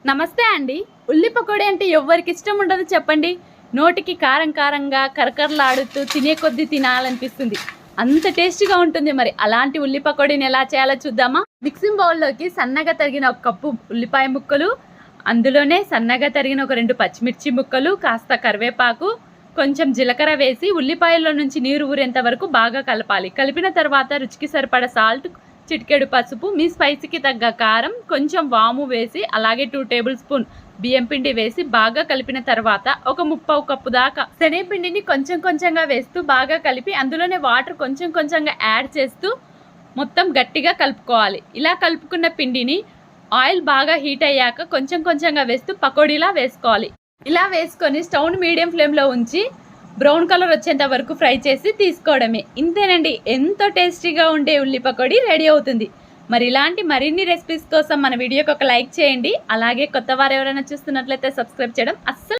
నమస్తే అండి. ఉల్లి పకోడీ అంటే ఎవ్వరికి ఇష్టం ఉండదు చెప్పండి. నోటికి కారం కారంగా కరకరలాడుతూ తినే కొద్దీ తినాలనిపిస్తుంది. అంత టేస్టీగా ఉంటుంది. మరి అలాంటి ఉల్లి పకోడీని ఎలా చేయాలో చూద్దామా? మిక్సింగ్ బౌల్లోకి సన్నగా తరిగిన ఒక కప్పు ఉల్లిపాయ ముక్కలు, అందులోనే సన్నగా తరిగిన ఒక 2 పచ్చిమిర్చి ముక్కలు, కాస్త కరివేపాకు, కొంచెం జీలకర్ర వేసి ఉల్లిపాయల్లో నుంచి నీరు ఊరేంత వరకు బాగా కలపాలి. కలిపిన తర్వాత రుచికి సరిపడా సాల్ట్, చిటికెడు పసుపు, మీ స్పైసీకి తగ్గ కారం, కొంచెం వాము వేసి అలాగే 2 టేబుల్ స్పూన్ బియ్యం పిండి వేసి బాగా కలిపిన తర్వాత ఒక ముప్పావు కప్పు దాకా శనగపిండిని కొంచెం కొంచెంగా వేస్తూ బాగా కలిపి అందులోనే వాటర్ కొంచెం కొంచెంగా యాడ్ చేస్తూ మొత్తం గట్టిగా కలుపుకోవాలి. ఇలా కలుపుకున్న పిండిని ఆయిల్ బాగా హీట్ అయ్యాక కొంచెం కొంచెంగా వేస్తూ పకోడీలా వేసుకోవాలి. ఇలా వేసుకొని స్టవ్ని మీడియం ఫ్లేమ్లో ఉంచి బ్రౌన్ కలర్ వచ్చేంత వరకు ఫ్రై చేసి తీసుకోవడమే. ఇంతేనండి, ఎంతో టేస్టీగా ఉండే ఉల్లి పకోడీ రెడీ అవుతుంది. మరి ఇలాంటి మరిన్ని రెసిపీస్ కోసం మన వీడియోకి ఒక లైక్ చేయండి. అలాగే కొత్త వారు ఎవరైనా చూస్తున్నట్లయితే సబ్స్క్రైబ్ చేయడం అస్సలు